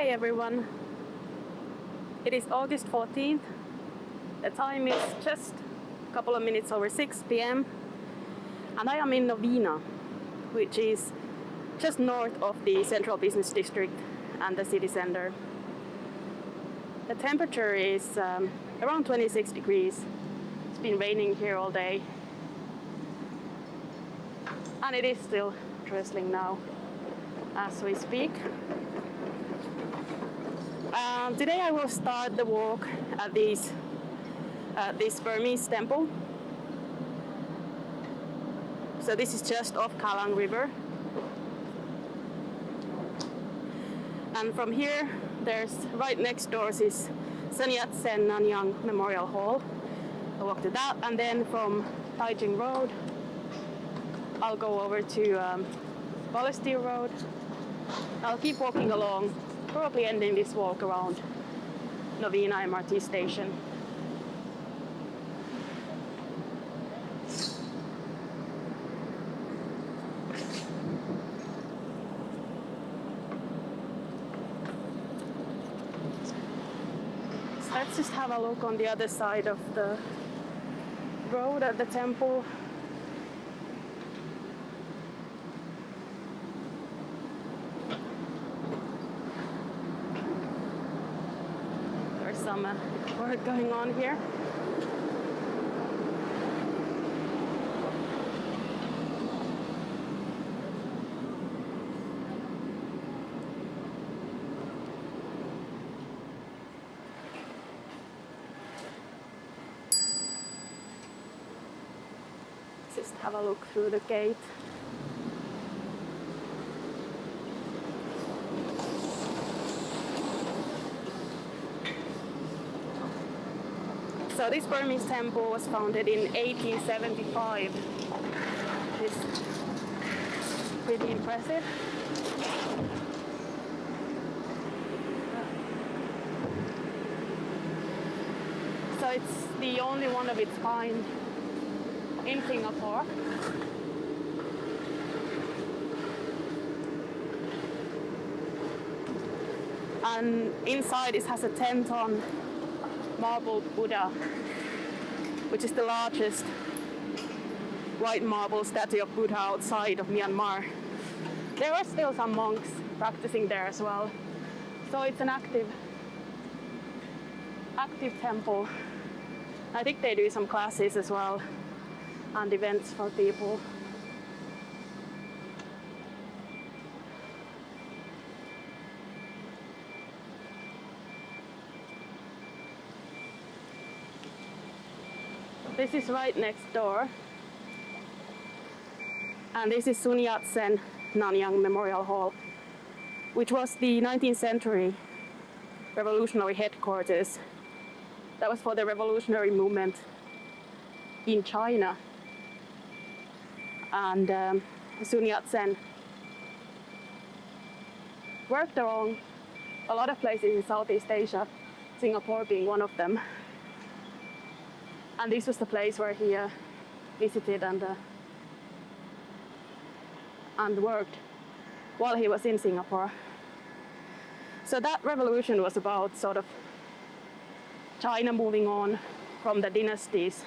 Hey everyone, it is August 14th. The time is just a couple of minutes over 6 p.m. and I am in Novena, which is just north of the central business district and the city center. The temperature is around 26 degrees. It's been raining here all day and it is still drizzling now as we speak. Today I will start the walk at this Burmese temple. So this is just off Kalang River. And from here, there's right next door is Sun Yat-sen Nanyang Memorial Hall. I'll walk to that, and then from DJI Road, I'll go over to Balestier Road. I'll keep walking along, probably ending this walk around Novena MRT station. So let's just have a look on the other side of the road at the temple. Some work going on here. Let's just have a look through the gate. So this Burmese temple was founded in 1875. It's pretty impressive. So it's the only one of its kind in Singapore. And inside it has a 10-ton marble Buddha, which is the largest white marble statue of Buddha outside of Myanmar. There are still some monks practicing there as well. So it's an active temple. I think they do some classes as well and events for people. This is right next door, and this is Sun Yat-sen Nanyang Memorial Hall, which was the 19th century revolutionary headquarters. That was for the revolutionary movement in China. And Sun Yat-sen worked around a lot of places in Southeast Asia, Singapore being one of them. And this was the place where he visited and worked while he was in Singapore. So that revolution was about sort of China moving on from the dynasties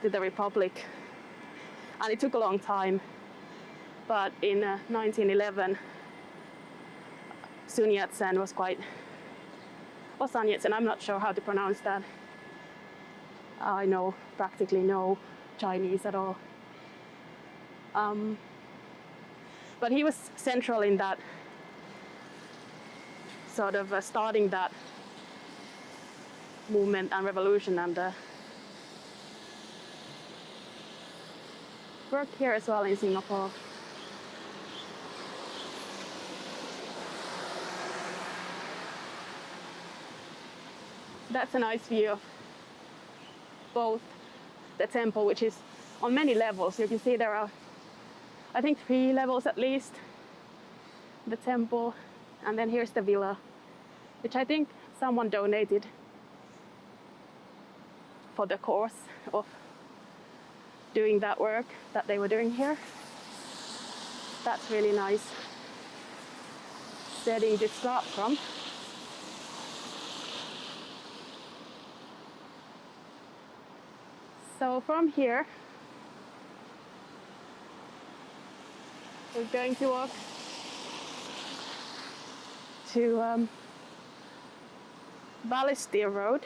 to the republic. And it took a long time. But in 1911, Sun Yat-sen was or Sun Yat-sen, I'm not sure how to pronounce that. I know practically no Chinese at all. But he was central in that sort of starting that movement and revolution, and worked here as well in Singapore. That's a nice view of both the temple, which is on many levels. You can see there are, I think, 3 levels at least. The temple, and then here's the villa, which I think someone donated for the course of doing that work that they were doing here. That's really nice setting to start from. So from here, we're going to walk to Balestier Road.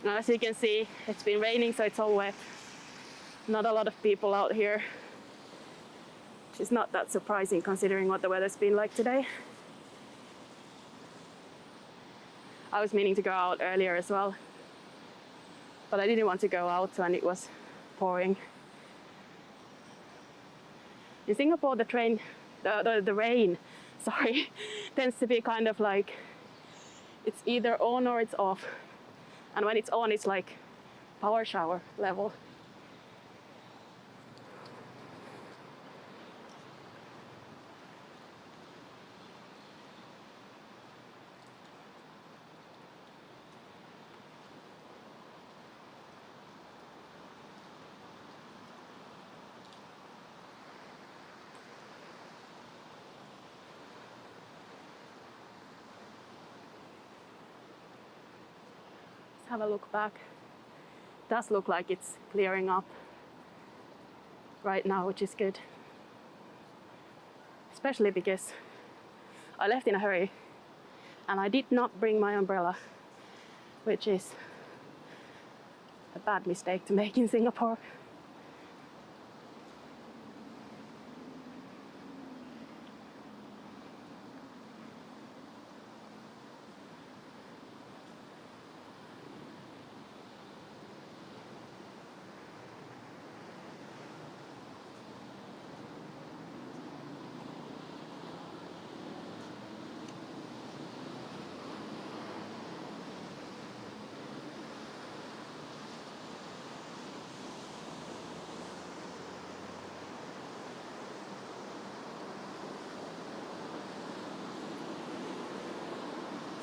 Now, as you can see, it's been raining, so it's all wet. Not a lot of people out here, which is not that surprising considering what the weather's been like today. I was meaning to go out earlier as well, but I didn't want to go out when it was pouring. In Singapore, the rain, tends to be kind of like, it's either on or it's off. And when it's on, it's like power shower level. Have a look back. It does look like it's clearing up right now, which is good. Especially because I left in a hurry and I did not bring my umbrella, which is a bad mistake to make in Singapore.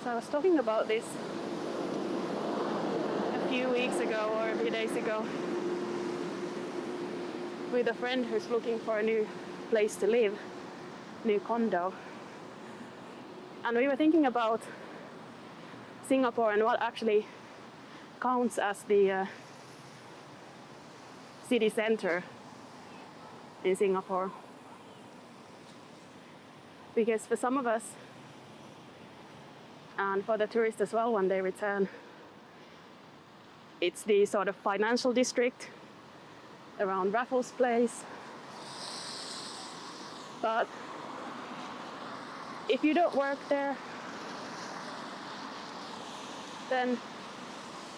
So I was talking about this a few weeks ago or a few days ago with a friend who's looking for a new place to live, new condo. And we were thinking about Singapore and what actually counts as the city center in Singapore. Because for some of us, and for the tourists as well when they return, it's the sort of financial district around Raffles Place. But if you don't work there, then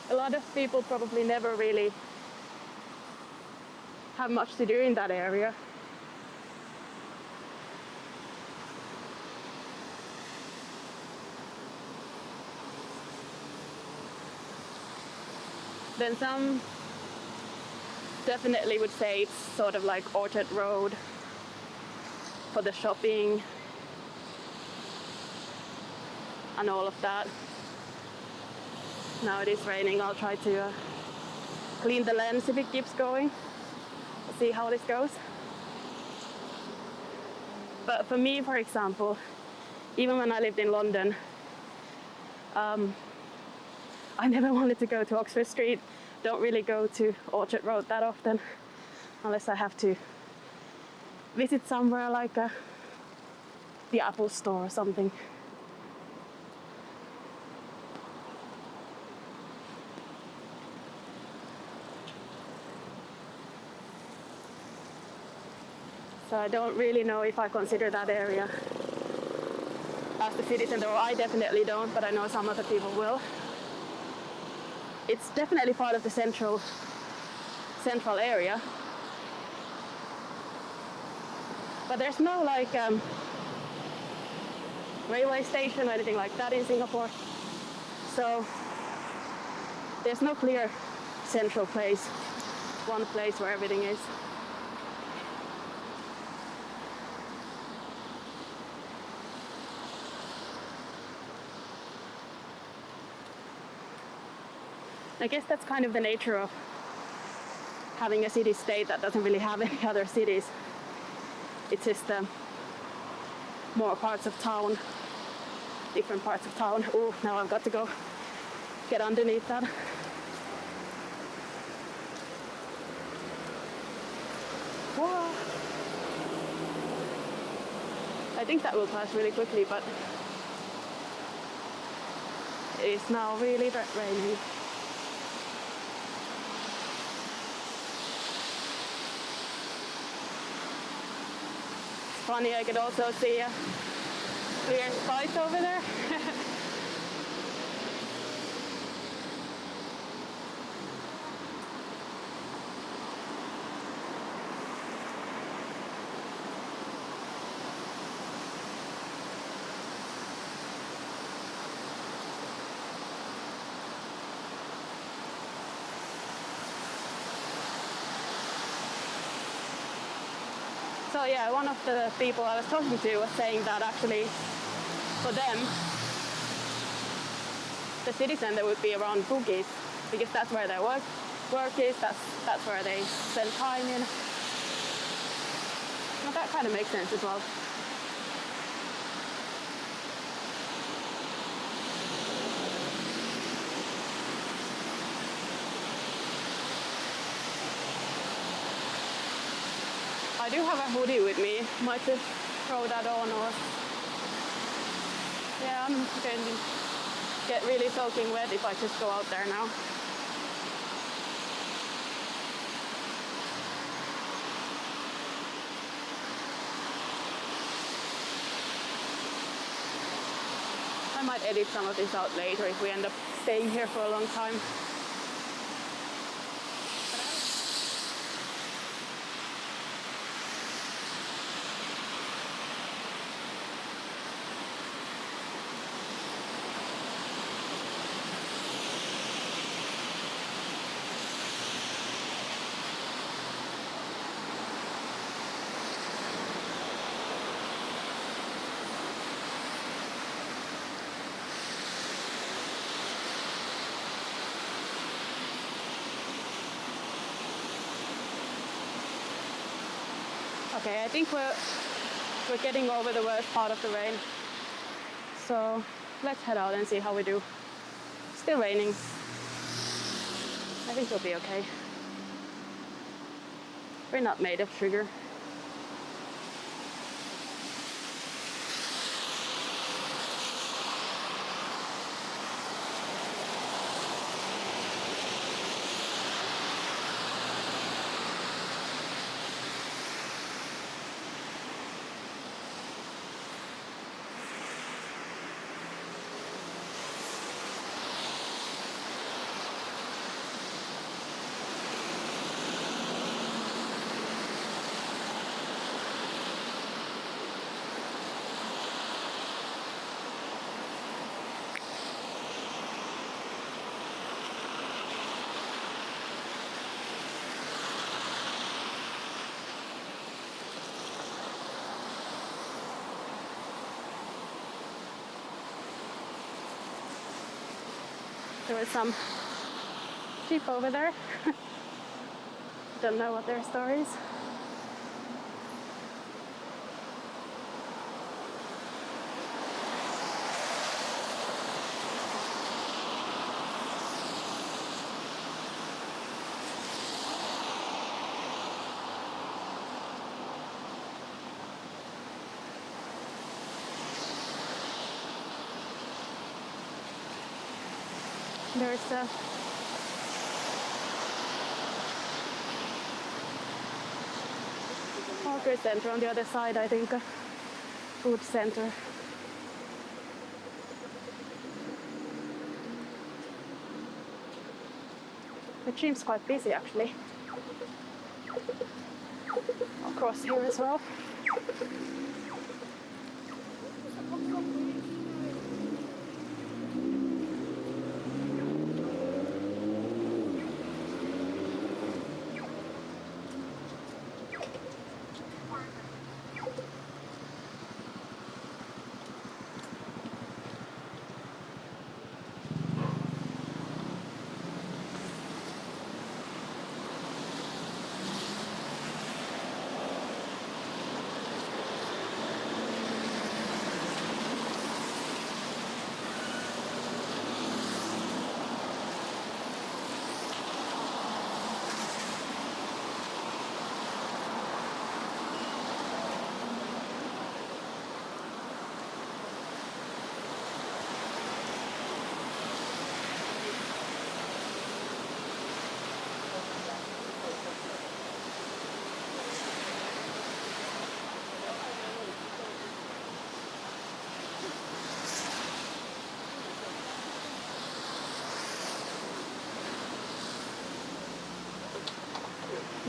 a lot of people probably never really have much to do in that area. Then some definitely would say it's sort of like Orchard Road for the shopping and all of that. Now it is raining. I'll try to clean the lens if it keeps going. We'll see how this goes. But for me, for example, even when I lived in London, I never wanted to go to Oxford Street. Don't really go to Orchard Road that often, unless I have to visit somewhere like the Apple store or something. So I don't really know if I consider that area as the city center, or I definitely don't, but I know some other people will. It's definitely part of the central area, but there's no like railway station or anything like that in Singapore, so there's no clear central place, one place where everything is. I guess that's kind of the nature of having a city-state that doesn't really have any other cities. It's just more parts of town, different parts of town. Oh, now I've got to go get underneath that. Whoa. I think that will pass really quickly, but it is now really raining. It's funny, I could also see a clear spike over there. So yeah, one of the people I was talking to was saying that actually for them, the city center would be around Bugis because that's where their work is, that's where they spend time in. Well, that kind of makes sense as well. I do have a hoodie with me. Might just throw that on, or yeah, I'm going to get really soaking wet if I just go out there now. I might edit some of this out later if we end up staying here for a long time. Okay, I think we're getting over the worst part of the rain. So let's head out and see how we do. Still raining. I think we'll be okay. We're not made of sugar. There was some sheep over there. Don't know what their story is. There's a hawker center on the other side, I think, a food center. It seems quite busy actually. Across here as well.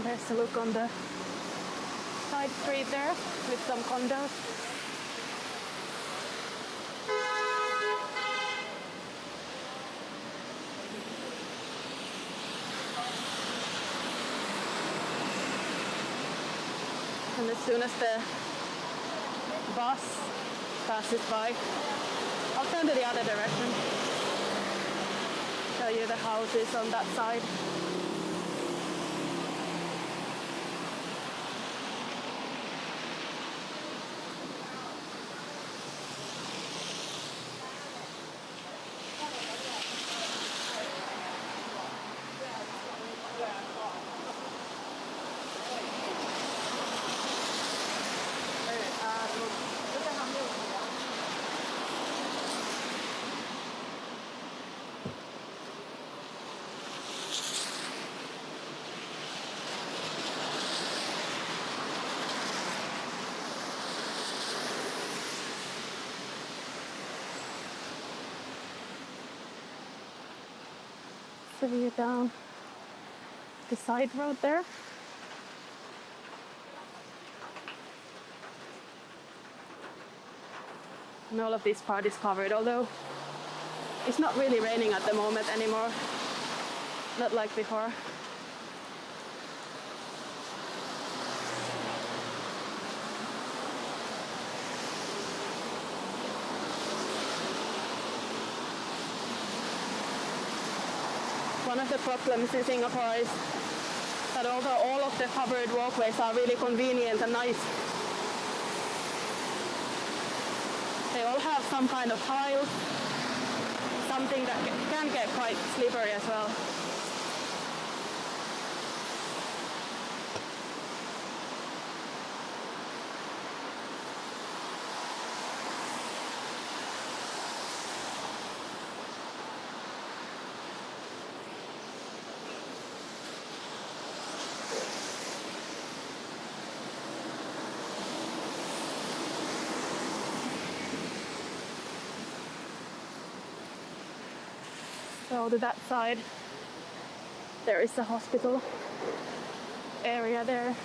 There's a look on the side street there with some condos. And as soon as the bus passes by, I'll turn to the other direction. Show you the houses on that side. So you're down the side road there. And all of this part is covered, although it's not really raining at the moment anymore. Not like before. One of the problems in Singapore is that although all of the covered walkways are really convenient and nice, they all have some kind of tiles, something that can get quite slippery as well. So to that side, there is a hospital area there.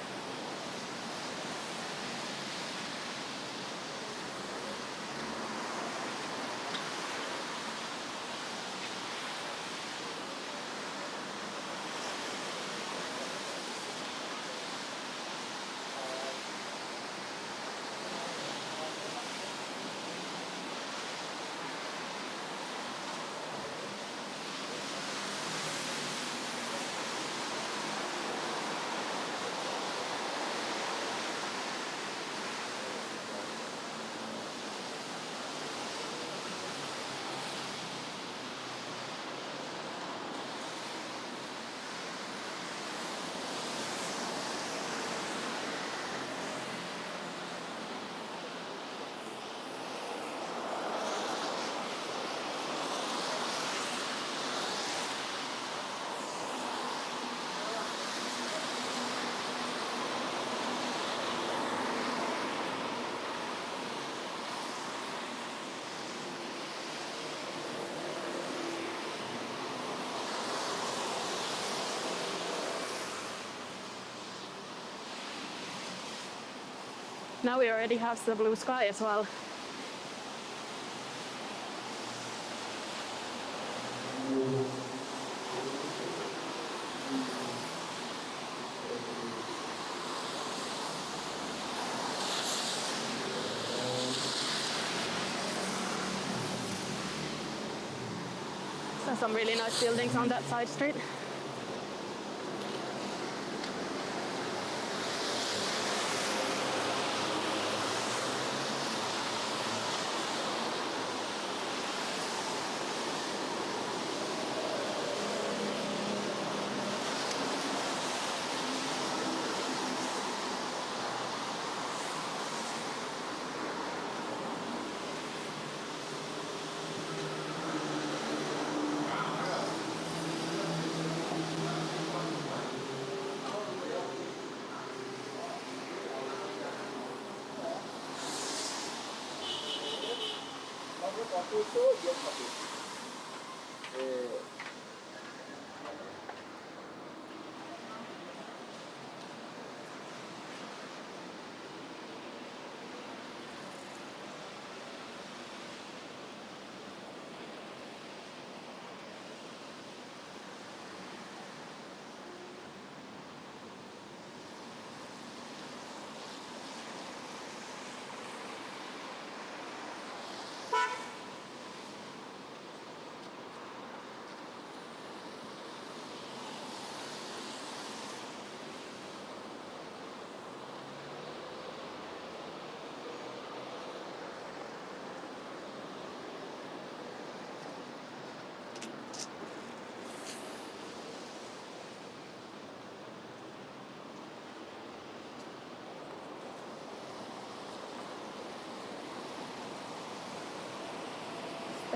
Now we already have the blue sky as well. So some really nice buildings on that side street.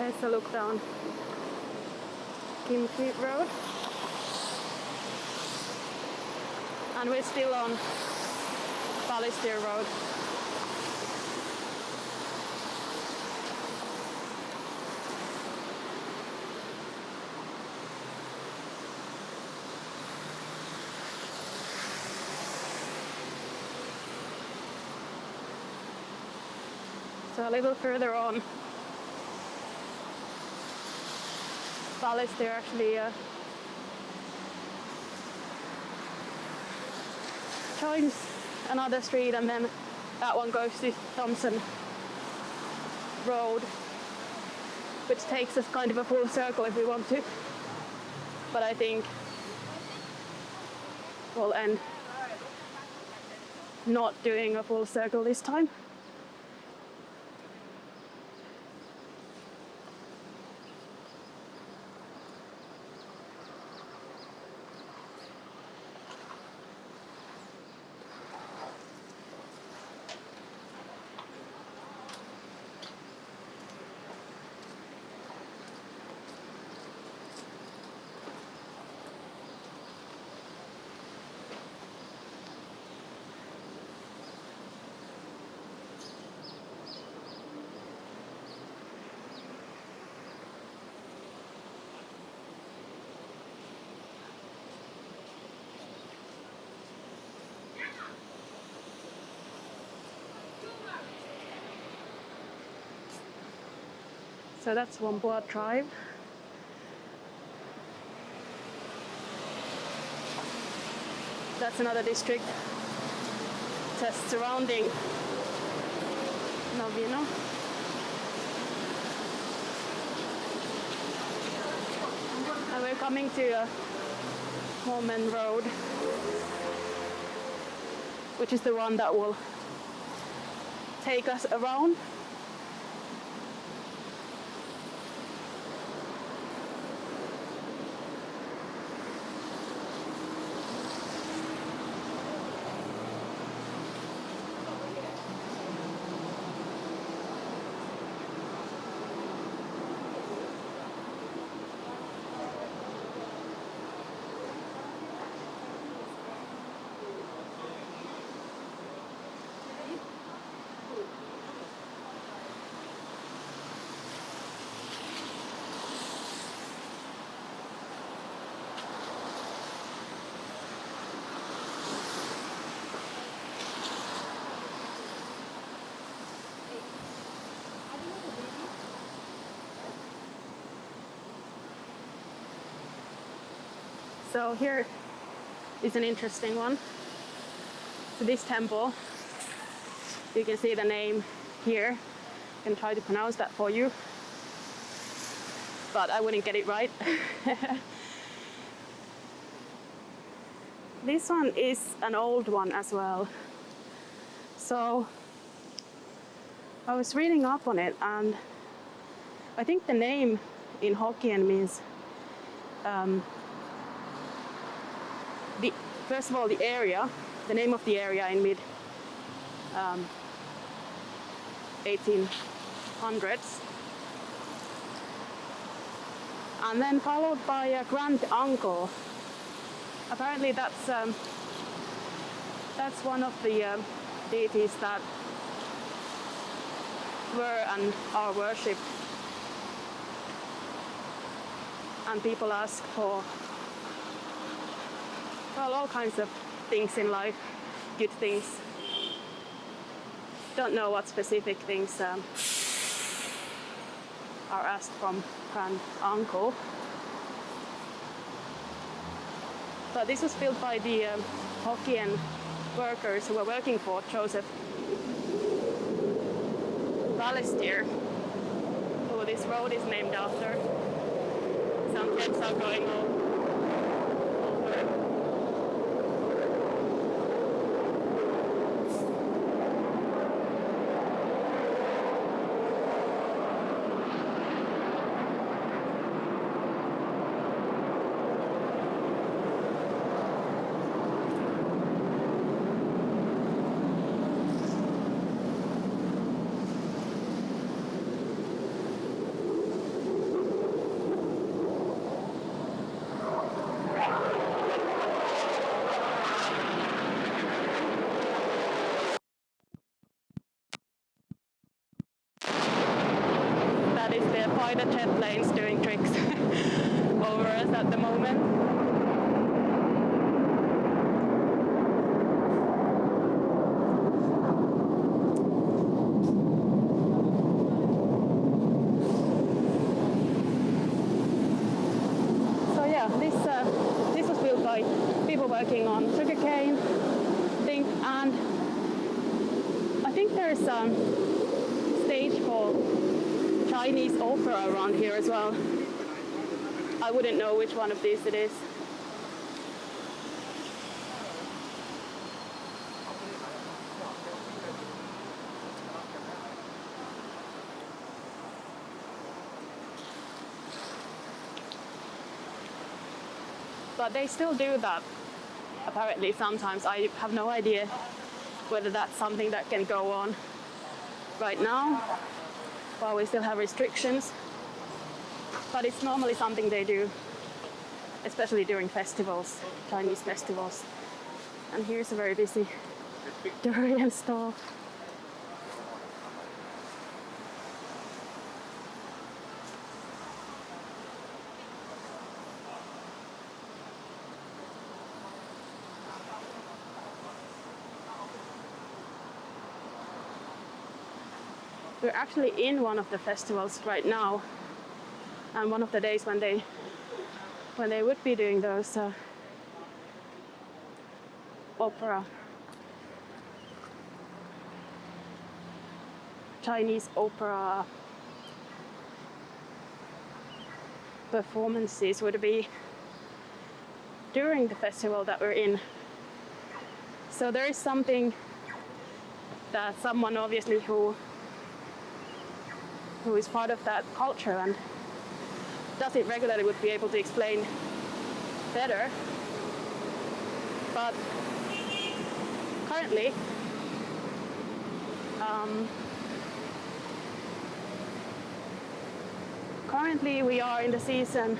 There's a look down Moulmein Road. And we're still on Balestier Road. So a little further on, Balestier actually joins another street, and then that one goes to Thompson Road, which takes us kind of a full circle if we want to. But I think we'll end not doing a full circle this time. So that's Whampoa Drive. That's another district just surrounding Novena. And we're coming to Moulmein Road, which is the one that will take us around. So here is an interesting one. So this temple, you can see the name here. I can try to pronounce that for you, but I wouldn't get it right. This one is an old one as well. So I was reading up on it, and I think the name in Hokkien means first of all, the area, the name of the area in mid 1800s, and then followed by a grand uncle. Apparently, that's one of the deities that were and are worshipped, and people ask for, well, all kinds of things in life, good things. Don't know what specific things are asked from Grand Uncle. But this was built by the Hokkien workers who were working for Joseph Balestier, who this road is named after. Some kids are going over. fighter jet planes doing tricks over us at the moment. So yeah, this was built by people working on sugarcane, I think, and I think there's a stage called Chinese opera around here as well. I wouldn't know which one of these it is. But they still do that, apparently, sometimes. I have no idea whether that's something that can go on right now, while we still have restrictions. But it's normally something they do, especially during festivals, Chinese festivals. And here's a very busy durian stall. We're actually in one of the festivals right now, and one of the days when they would be doing those Chinese opera performances would be during the festival that we're in. So there is something that someone obviously who is part of that culture and does it regularly would be able to explain better. But currently, we are in the season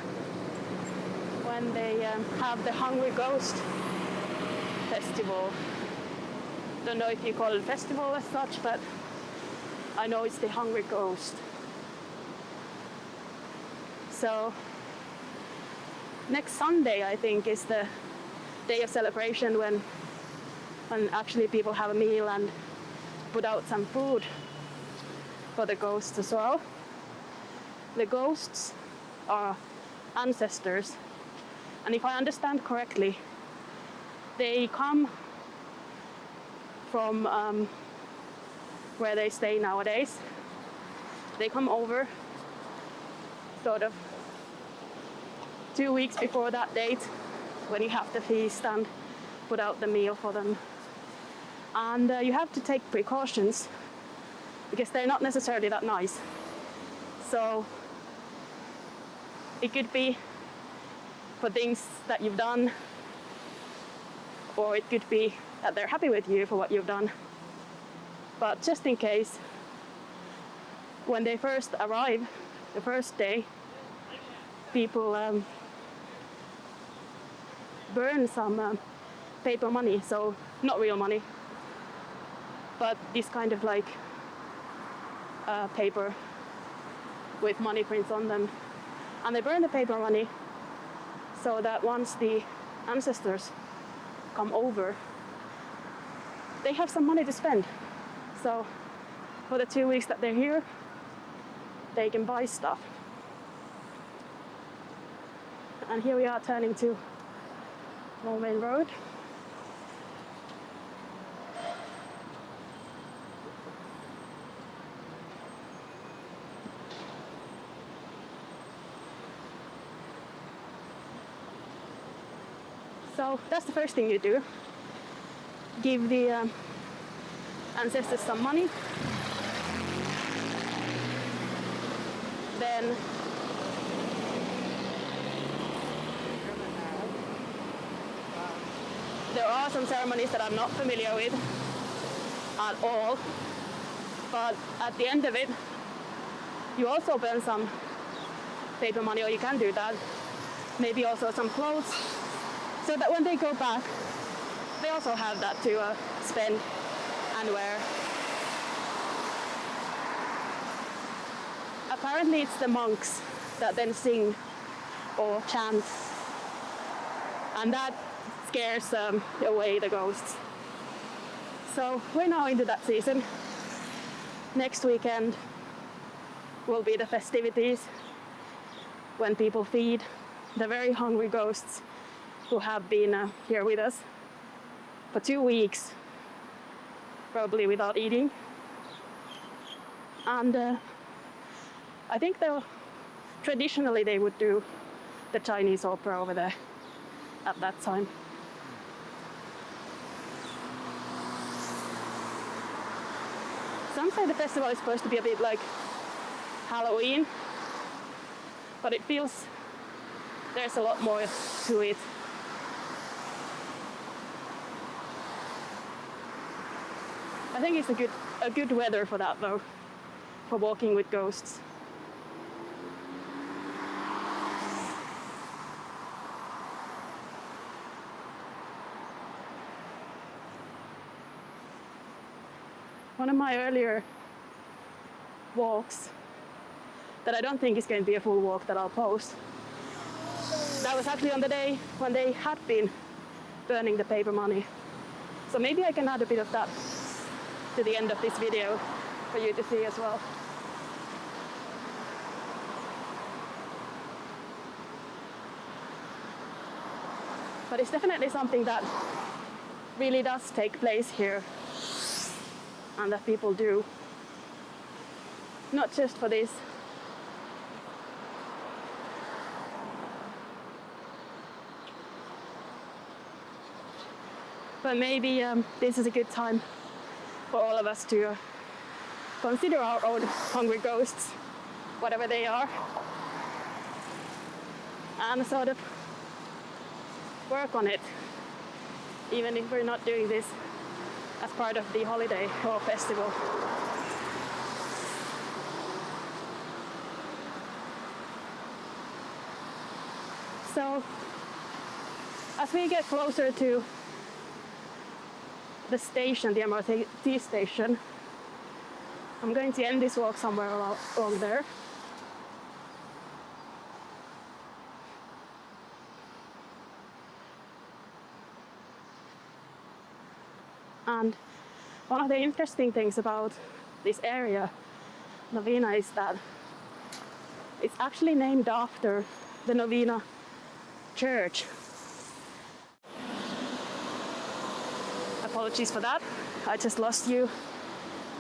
when they have the Hungry Ghost festival. Don't know if you call it festival as such, but I know it's the Hungry Ghost. So next Sunday, I think, is the day of celebration when actually people have a meal and put out some food for the ghosts as well. The ghosts are ancestors, and if I understand correctly, they come from where they stay nowadays. They come over sort of 2 weeks before that date, when you have the feast and put out the meal for them. And you have to take precautions because they're not necessarily that nice. So it could be for things that you've done, or it could be that they're happy with you for what you've done. But just in case, when they first arrive, the first day, people burn some paper money, so not real money, but this kind of like paper with money prints on them. And they burn the paper money so that once the ancestors come over, they have some money to spend. So for the 2 weeks that they're here, they can buy stuff. And here we are turning to Moulmein Road. So that's the first thing you do. Give the ancestors some money. Then there are some ceremonies that I'm not familiar with at all, but at the end of it, you also burn some paper money, or you can do that, maybe also some clothes, so that when they go back, they also have that to spend and wear. apparently it's the monks that then sing or chant, and that scares away the ghosts. So we're now into that season. Next weekend will be the festivities when people feed the very hungry ghosts who have been here with us for 2 weeks, probably without eating. And I think traditionally they would do the Chinese opera over there at that time. Some say the festival is supposed to be a bit like Halloween, but it feels there's a lot more to it. I think it's a good weather for that though, for walking with ghosts. One of my earlier walks that I don't think is going to be a full walk that I'll post, that was actually on the day when they had been burning the paper money. So maybe I can add a bit of that to the end of this video for you to see as well. But it's definitely something that really does take place here and that people do. Not just for this. But maybe this is a good time for all of us to consider our own hungry ghosts, whatever they are, and sort of work on it, even if we're not doing this as part of the holiday or festival. So, as we get closer to the station, the MRT station, I'm going to end this walk somewhere along there. And one of the interesting things about this area, Novena, is that it's actually named after the Novena church. Apologies for that, I just lost you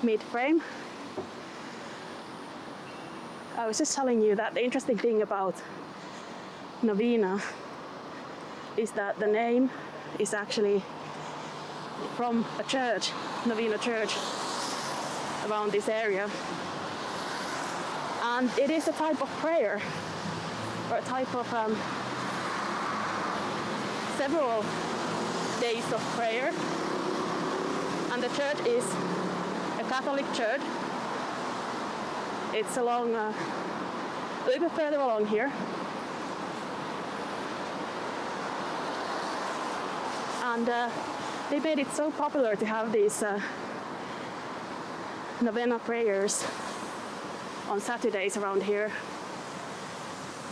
mid-frame. I was just telling you that the interesting thing about Novena is that the name is actually from a church, Novena church, around this area. And it is a type of prayer, or a type of several days of prayer. And the church is a Catholic church. It's along a little bit further along here. And they made it so popular to have these Novena prayers on Saturdays around here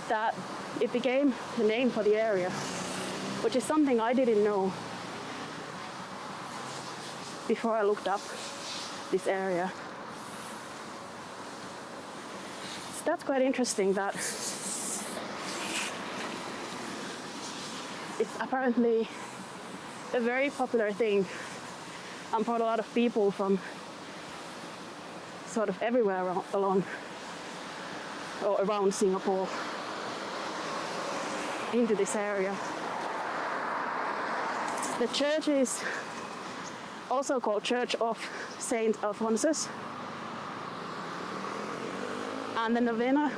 that it became the name for the area, which is something I didn't know before I looked up this area. So that's quite interesting that it's apparently a very popular thing and brought a lot of people from sort of everywhere around Singapore into this area. The church is also called Church of Saint Alphonsus, and the Novena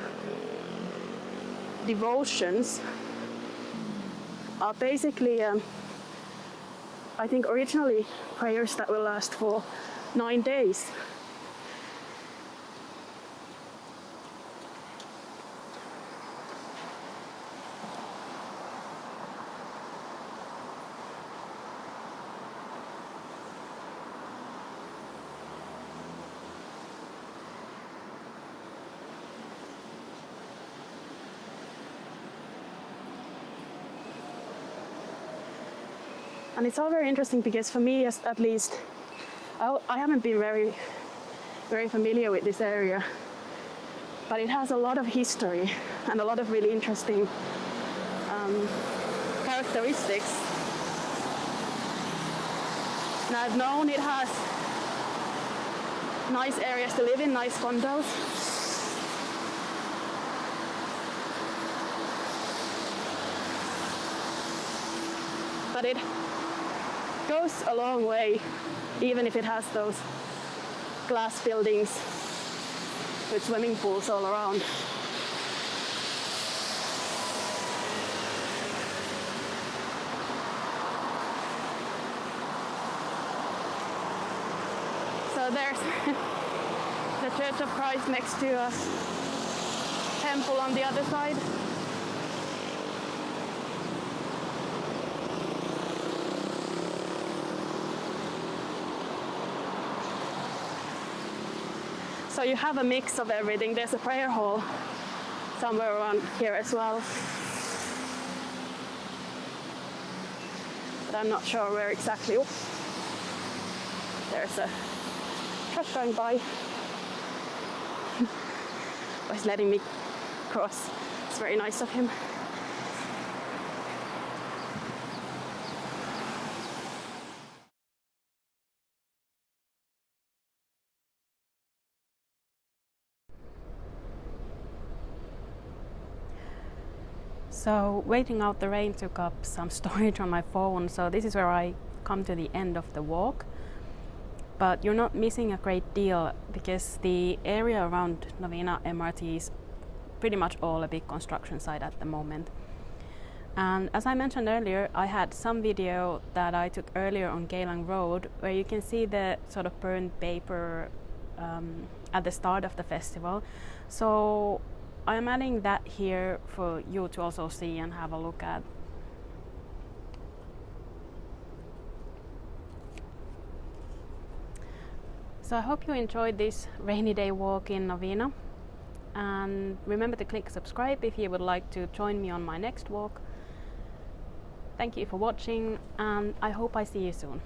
devotions are basically I think originally prayers that will last for 9 days. And it's all very interesting because for me, at least, I haven't been very familiar with this area, but it has a lot of history and a lot of really interesting characteristics. And I've known it has nice areas to live in, nice condos. But it goes a long way, even if it has those glass buildings with swimming pools all around. So there's the Church of Christ next to a temple on the other side. So you have a mix of everything. There's a prayer hall somewhere around here as well. But I'm not sure where exactly. Oh, there's a truck going by. He's letting me cross. It's very nice of him. So waiting out the rain took up some storage on my phone, so this is where I come to the end of the walk. But you're not missing a great deal because the area around Novena MRT is pretty much all a big construction site at the moment. And as I mentioned earlier, I had some video that I took earlier on Moulmein Road where you can see the sort of burned paper at the start of the festival. So I'm adding that here for you to also see and have a look at. So I hope you enjoyed this rainy day walk in Novena, and remember to click subscribe if you would like to join me on my next walk. Thank you for watching, and I hope I see you soon.